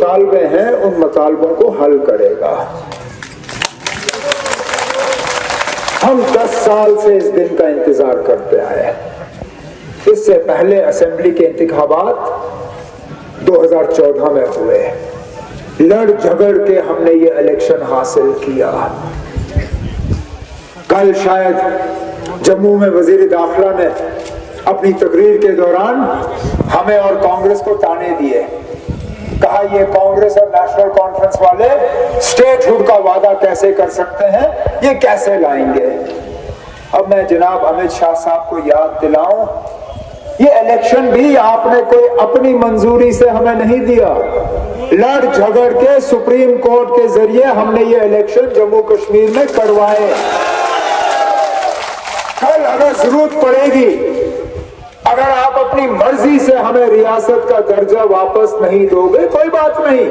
मुतालबे हैं उन मुतालबों को हल करेगा। हम 10 साल से इस दिन का इंतजार करते आए। इससे पहले असेंबली के इंतखाबात 2014 में हुए, लड़ झगड़ के हमने ये इलेक्शन हासिल किया। कल शायद जम्मू में वजीर दाखिला ने अपनी तकरीर के दौरान हमें और कांग्रेस को ताने दिए, कहा ये कांग्रेस और नेशनल कॉन्फ्रेंस वाले स्टेटहुड का वादा कैसे कर सकते हैं, ये कैसे लाएंगे। अब मैं जनाब अमित शाह साहब को याद दिलाऊं, ये इलेक्शन भी आपने कोई अपनी मंजूरी से हमें नहीं दिया, लड़ झगड़ के सुप्रीम कोर्ट के जरिए हमने ये इलेक्शन जम्मू कश्मीर में करवाए। कल अगर जरूरत पड़ेगी, अगर आप अपनी मर्जी से हमें रियासत का दर्जा वापस नहीं दोगे, कोई बात नहीं,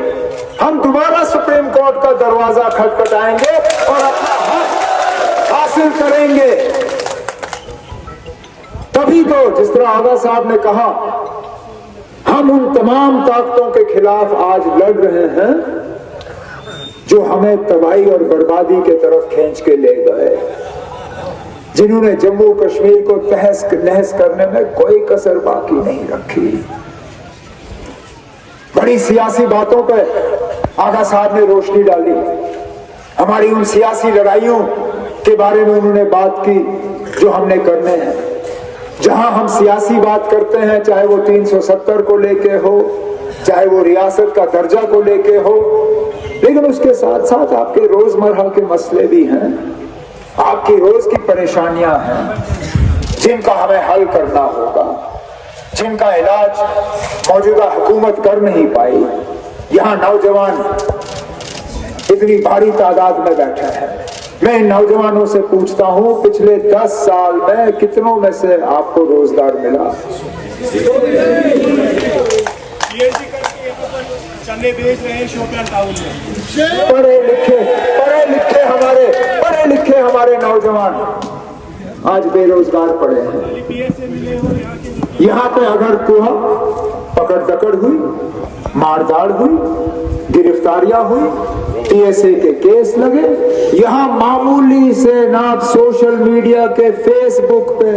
हम दोबारा सुप्रीम कोर्ट का दरवाजा खटखटाएंगे और अपना हक हासिल करेंगे। तभी तो जिस तरह आगा साहब ने कहा, हम उन तमाम ताकतों के खिलाफ आज लड़ रहे हैं जो हमें तबाही और बर्बादी के तरफ खींच के ले गए, जिन्होंने जम्मू कश्मीर को तहस नहस करने में कोई कसर बाकी नहीं रखी। बड़ी सियासी बातों पर आगा साहब ने रोशनी डाली, हमारी उन सियासी लड़ाइयों के बारे में उन्होंने बात की जो हमने करने हैं। जहां हम सियासी बात करते हैं, चाहे वो 370 को लेके हो, चाहे वो रियासत का दर्जा को लेके हो, लेकिन उसके साथ साथ आपके रोजमर्रा के मसले भी हैं, आपकी रोज की परेशानियां हैं जिनका हमें हल करना होगा, जिनका इलाज मौजूदा हुकूमत कर नहीं पाई। यहां नौजवान इतनी भारी तादाद में बैठे हैं, मैं इन नौजवानों से पूछता हूं, पिछले 10 साल में कितनों में से आपको रोजगार मिला? पढ़े लिखे हमारे नौजवान आज बेरोजगार पड़े हैं। यहाँ पे अगर पकड़ दकड़ हुई, मारधाड़ हुई, गिरफ्तारियां हुई, टीएसए के केस लगे, यहाँ मामूली से ना सोशल मीडिया के फेसबुक पे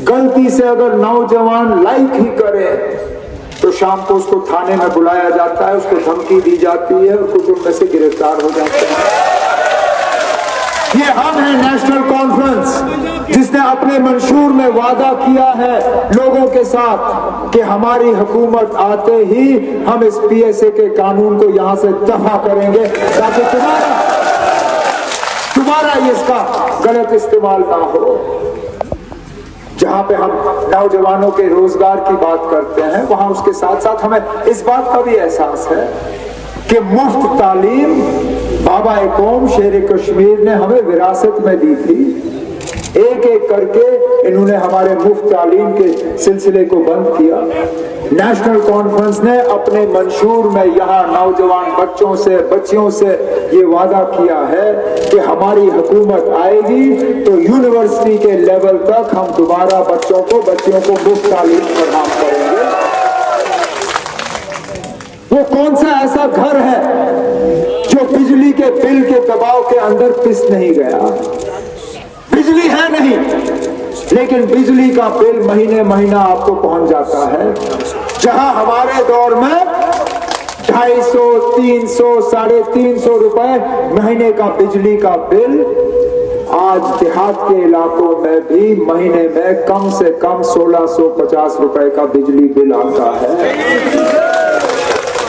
गलती से अगर नौजवान लाइक ही करे तो शाम को उसको थाने में बुलाया जाता है, उसको धमकी दी जाती है और कुछ उनमें से गिरफ्तार हो जाते हैं। ये हम हैं नेशनल कॉन्फ्रेंस, जिसने अपने मंशूर में वादा किया है लोगों के साथ कि हमारी हुकूमत आते ही हम इस पीएसए के कानून को यहां से दफा करेंगे ताकि तुम्हारा इसका गलत इस्तेमाल ना हो। जहां पे हम नौजवानों के रोजगार की बात करते हैं, वहां उसके साथ साथ हमें इस बात का भी एहसास है कि मुफ्त तालीम बाबा ए कौम शेर कश्मीर ने हमें विरासत में दी थी। एक एक करके इन्होंने हमारे मुफ्त तालीम के सिलसिले को बंद किया। नेशनल कॉन्फ्रेंस ने अपने मंशूर में यहाँ नौजवान बच्चियों से ये वादा किया है कि हमारी हुकूमत आएगी तो यूनिवर्सिटी के लेवल तक हम दोबारा बच्चियों को मुफ्त तालीम फराहम करेंगे। वो कौन सा ऐसा घर है जो बिजली के बिल के दबाव के अंदर पिस नहीं गया? बिजली है नहीं, लेकिन बिजली का बिल महीना आपको पहुंच जाता है। जहां हमारे दौर में 250, 300, 350 रुपए महीने का बिजली का बिल, आज देहात के इलाकों में भी महीने में कम से कम 1650 रुपए का बिजली बिल आता है।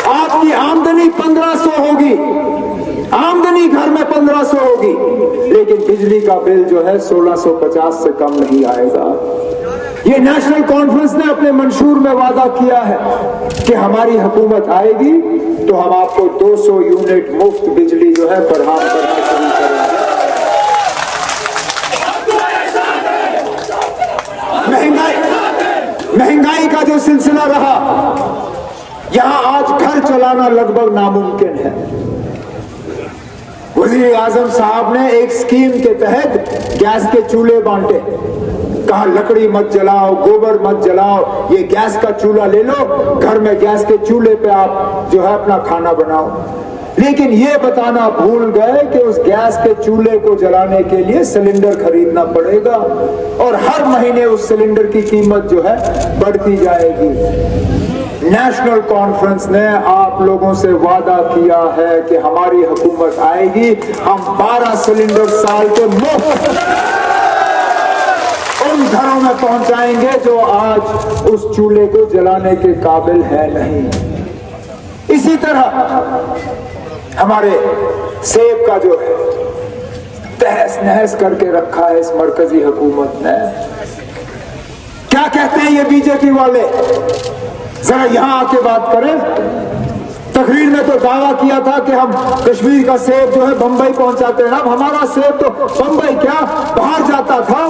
आपकी आमदनी 1500 होगी, आमदनी घर में 1500 होगी, लेकिन बिजली का बिल जो है 1650 से कम नहीं आएगा। ये नेशनल कॉन्फ्रेंस ने अपने मंशूर में वादा किया है कि हमारी हुकूमत आएगी तो हम आपको 200 यूनिट मुफ्त बिजली जो है फराहम करके शुरू करेंगे। महंगाई का जो सिलसिला रहा, यहां आज घर चलाना लगभग नामुमकिन है। वज़ीर आज़म साहब ने एक स्कीम के तहत गैस के चूल्हे बांटे, कहा लकड़ी मत जलाओ, गोबर मत जलाओ, ये गैस का चूल्हा ले लो, घर में गैस के चूल्हे पे आप जो है अपना खाना बनाओ। लेकिन ये बताना भूल गए कि उस गैस के चूल्हे को जलाने के लिए सिलेंडर खरीदना पड़ेगा और हर महीने उस सिलेंडर की कीमत जो है बढ़ती जाएगी। नेशनल कॉन्फ्रेंस ने आप लोगों से वादा किया है कि हमारी हुकूमत आएगी, हम 12 सिलेंडर साल के मुफ्त उन घरों में पहुंचाएंगे जो आज उस चूल्हे को जलाने के काबिल है नहीं। इसी तरह हमारे सेब का जो है तहस नहस करके रखा है इस मरकजी हुकूमत ने। क्या कहते हैं ये बीजेपी वाले, जरा यहां आके बात करें। तकरीर में तो दावा किया था कि हम कश्मीर का सेब जो है बंबई पहुंचाते हैं। अब हमारा सेब तो बंबई क्या बाहर जाता था।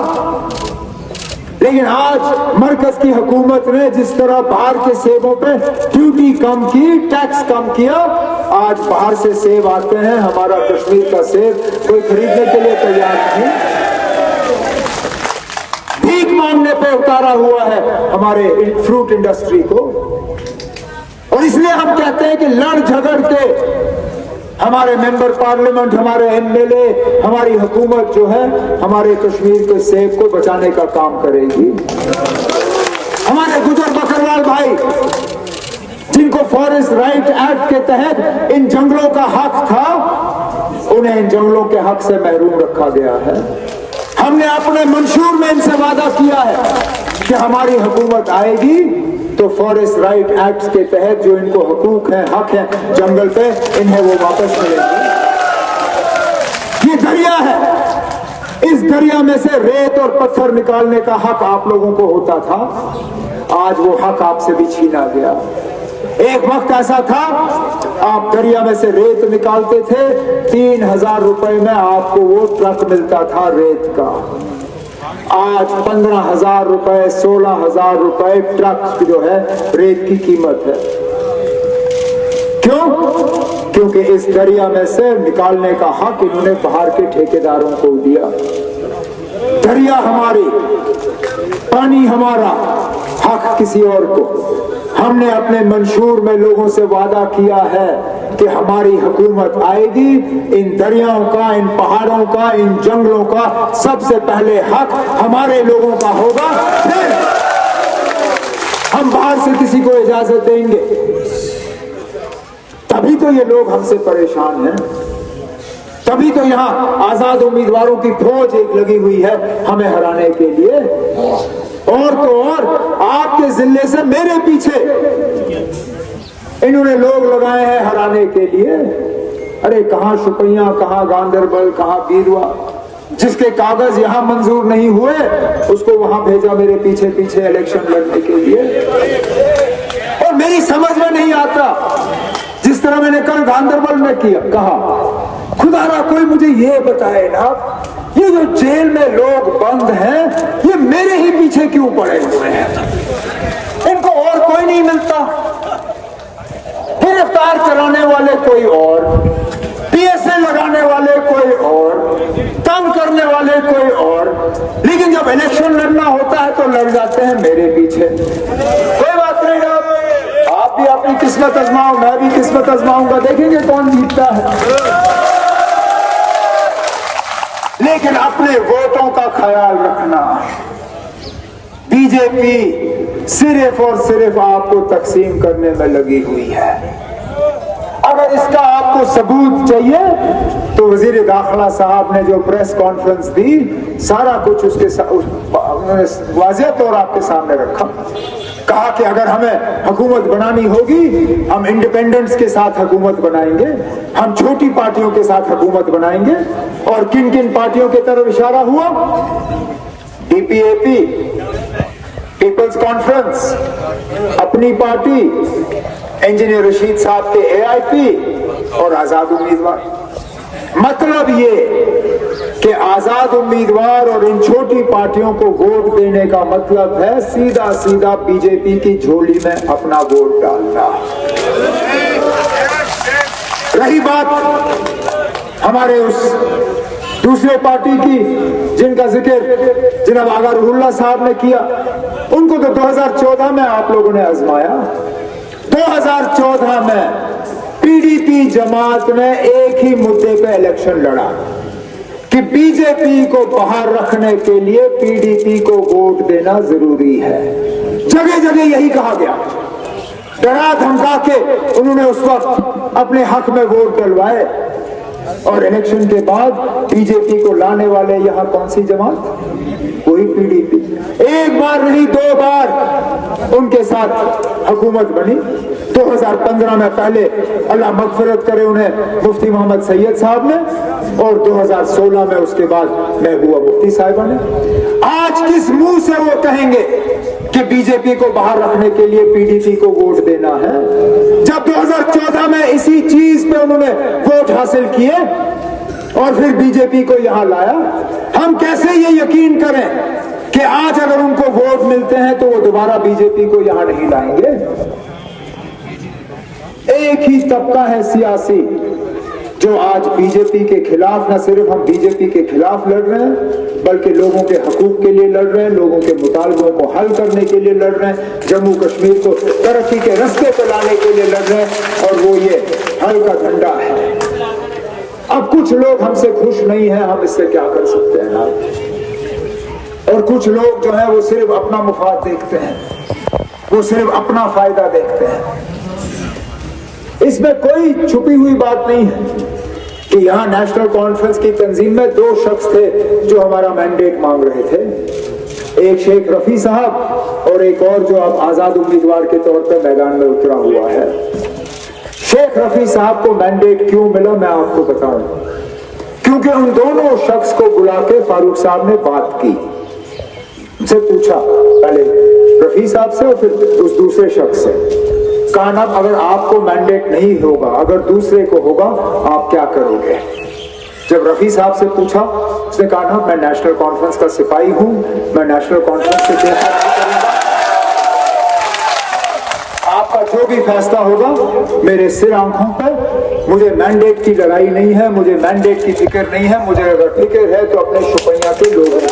लेकिन आज मरकज की हुकूमत ने जिस तरह बाहर के सेबों पे ड्यूटी कम की, टैक्स कम किया, आज बाहर से सेब आते हैं, हमारा कश्मीर का सेब कोई खरीदने के लिए तैयार नहीं। भीख मांगने पे उतारा हुआ है हमारे फ्रूट इंडस्ट्री को। और इसलिए हम कहते हैं कि लड़ झगड़ के हमारे मेंबर पार्लियामेंट, हमारे एमएलए, हमारी हुकूमत जो है हमारे कश्मीर के सेब को बचाने का काम करेगी। हमारे गुजर बकरवाल भाई जिनको फॉरेस्ट राइट एक्ट के तहत इन जंगलों का हक था, उन्हें इन जंगलों के हक से महरूम रखा गया है। हमने अपने मंशूर में इनसे वादा किया है कि हमारी हुकूमत आएगी तो फॉरेस्ट राइट एक्ट के तहत जो इनको हकूक हैं, हक हैं जंगल पे, इन्हें वो वापस मिलेंगे। ये दरिया है, इस दरिया में से रेत और पत्थर निकालने का हक आप लोगों को होता था, आज वो हक आपसे भी छीना गया। एक वक्त ऐसा था आप दरिया में से रेत निकालते थे, 3000 रुपए में आपको वो ट्रक मिलता था रेत का। आज 15,000 रुपए, 16,000 रुपए ट्रक जो है रेत की कीमत है। क्यों? क्योंकि इस दरिया में से निकालने का हक इन्होंने बाहर के ठेकेदारों को दिया। दरिया हमारी, पानी हमारा, हक किसी और को। हमने अपने मंशूर में लोगों से वादा किया है कि हमारी हुकूमत आएगी, इन दरियाओं का, इन पहाड़ों का, इन जंगलों का सबसे पहले हक हमारे लोगों का होगा, फिर हम बाहर से किसी को इजाजत देंगे। तभी तो ये लोग हमसे परेशान हैं, तभी तो यहाँ आजाद उम्मीदवारों की फौज एक लगी हुई है हमें हराने के लिए। और तो और आपके जिले से मेरे पीछे इन्होंने लोग लगाए हैं हराने के लिए। अरे कहां शुपैया, कहां गांधरबल, कहां बीरवा, जिसके कागज यहां मंजूर नहीं हुए उसको वहां भेजा मेरे पीछे पीछे इलेक्शन लड़ने के लिए। और मेरी समझ में नहीं आता, जिस तरह मैंने कल गांधरबल में किया, कहा खुदारा कोई मुझे ये बताए ना, ये जो जेल में लोग बंद हैं ये मेरे ही पीछे क्यों पड़े हुए हैं? इनको और कोई नहीं मिलता, गिरफ्तार कराने वाले कोई और, पीएसए लगाने वाले कोई और, तंग करने वाले कोई और, लेकिन जब इलेक्शन लड़ना होता है तो लड़ जाते हैं मेरे पीछे। कोई बात नहीं, आप भी अपनी किस्मत आजमाओ, मैं भी किस्मत आजमाऊंगा, देखेंगे कौन जीतता है। लेकिन अपने वोटों का ख्याल रखना। बीजेपी सिर्फ और सिर्फ आपको तकसीम करने में लगी हुई है। अगर इसका आपको सबूत चाहिए तो वजीर दाखिला साहब ने जो प्रेस कॉन्फ्रेंस दी, सारा कुछ उसके वाज़ेह तौर आपके सामने रखा। कहा कि अगर हमें हुकूमत बनानी होगी, हम इंडिपेंडेंट्स के साथ हुकूमत बनाएंगे, हम छोटी पार्टियों के साथ हुकूमत बनाएंगे। और किन किन पार्टियों की तरफ इशारा हुआ? डीपीएपी, पीपल्स कॉन्फ्रेंस, अपनी पार्टी, इंजीनियर रशीद साहब के एआईपी और आजाद उम्मीदवार। मतलब ये कि आजाद उम्मीदवार और इन छोटी पार्टियों को वोट देने का मतलब है सीधा सीधा बीजेपी की झोली में अपना वोट डालना। रही बात हमारे उस दूसरे पार्टी की जिनका जिक्र जनाब आगा रुहुल्लाह साहब ने किया, उनको तो 2014 में आप लोगों ने आजमाया। 2014 में पीडीपी जमात ने एक ही मुद्दे पे इलेक्शन लड़ा कि बीजेपी को बाहर रखने के लिए पीडीपी को वोट देना जरूरी है। जगह जगह यही कहा गया, डरा धमका के उन्होंने उस वक्त अपने हक में वोट डलवाए। और इलेक्शन के बाद बीजेपी को लाने वाले यहां कौन सी जमात? वही पीडीपी। एक बार नहीं, 2 बार उनके साथ हुकूमत बनी। 2015 में पहले अल्लाह मगफिरत करे उन्हें मुफ्ती मोहम्मद सैयद साहब ने, और 2016 में उसके बाद महबूबा मुफ्ती साहिबा ने। आज किस मुंह से वो कहेंगे कि बीजेपी को बाहर रखने के लिए पीडीपी को वोट देना है, जब 2014 में इसी चीज पे उन्होंने वोट हासिल किए और फिर बीजेपी को यहां लाया। हम कैसे ये यकीन करें कि आज अगर उनको वोट मिलते हैं तो वो दोबारा बीजेपी को यहां नहीं लाएंगे? एक ही तबका है सियासी जो आज बीजेपी के खिलाफ, न सिर्फ हम बीजेपी के खिलाफ लड़ रहे हैं बल्कि लोगों के हकूक के लिए लड़ रहे हैं, लोगों के मुतालबों को हल करने के लिए लड़ रहे हैं, जम्मू कश्मीर को तरक्की के रास्ते पर लाने के लिए लड़ रहे हैं, और वो ये हल का झंडा है। अब कुछ लोग हमसे खुश नहीं है, हम इससे क्या कर सकते हैं ना? और कुछ लोग जो है वो सिर्फ अपना मुफाद देखते हैं, वो सिर्फ अपना फायदा देखते हैं। इसमें कोई छुपी हुई बात नहीं है कि यहां नेशनल कॉन्फ्रेंस की तंजीम में 2 शख्स थे जो हमारा मैंडेट मांग रहे थे, एक शेख रफी साहब और एक और जो अब आजाद उम्मीदवार के तौर पर मैदान में उतरा हुआ है। शेख रफी साहब को मैंडेट क्यों मिला मैं आपको बताऊं, क्योंकि उन दोनों शख्स को बुला के फारूक साहब ने बात की, उनसे पूछा, पहले रफी साहब से और फिर उस दूसरे शख्स से, कहा ना अगर आपको मैंडेट नहीं होगा, अगर दूसरे को होगा आप क्या करोगे? जब रफी साहब से पूछा, उसने कहा ना मैं नेशनल कॉन्फ्रेंस का सिपाही हूं, मैं नेशनल कॉन्फ्रेंस से देखा नहीं करूंगा, आपका जो भी फैसला होगा मेरे सिर आंखों पर, मुझे मैंडेट की लड़ाई नहीं है, मुझे मैंडेट की फिक्र नहीं है, मुझे अगर फिक्र है तो अपने शुपैया के लोगों की।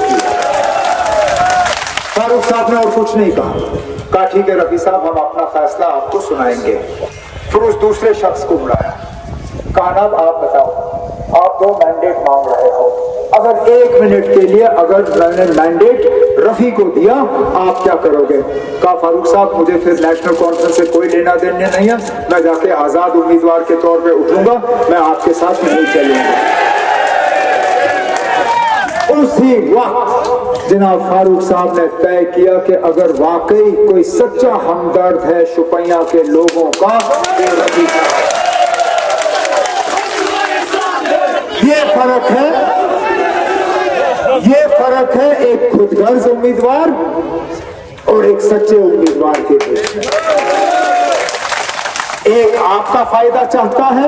फारूक साहब ने और कुछ नहीं कहा ठीक है रफी साहब हम अपना फैसला आपको सुनाएंगे। फिर उस दूसरे शख्स को बुलाया, कहा ना आप बताओ, आप 2 मैंडेट मांग रहे हो, अगर 1 मिनट के लिए अगर मैंने मैंडेट रफी को दिया आप क्या करोगे? कहा फारूक साहब मुझे फिर नेशनल कॉन्फ्रेंस से कोई लेना देना नहीं है, मैं जाके आजाद उम्मीदवार के तौर पे उठूंगा, मैं आपके साथ नहीं चलूंगा। उसी वक्त जनाब फारूक साहब ने तय किया कि अगर वाकई कोई सच्चा हमदर्द है शुपैया के लोगों का, ये फर्क है एक खुदगर्ज उम्मीदवार और एक सच्चे उम्मीदवार के बीच। एक आपका फायदा चाहता है,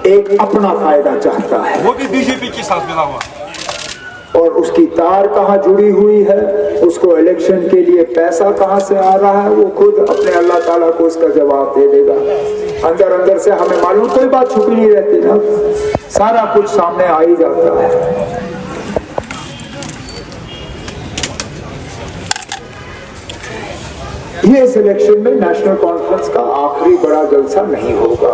एक अपना फायदा चाहता है, वो भी बीजेपी के साथ मिला हुआ, और उसकी तार कहाँ जुड़ी हुई है, उसको इलेक्शन के लिए पैसा कहाँ से आ रहा है, वो खुद अपने अल्लाह ताला को उसका जवाब दे देगा। अंदर अंदर से हमें मालूम, कोई बात छुपी नहीं रहती ना, सारा कुछ सामने आ ही जाता है। ये इस इलेक्शन में नेशनल कॉन्फ्रेंस का आखिरी बड़ा जलसा नहीं होगा।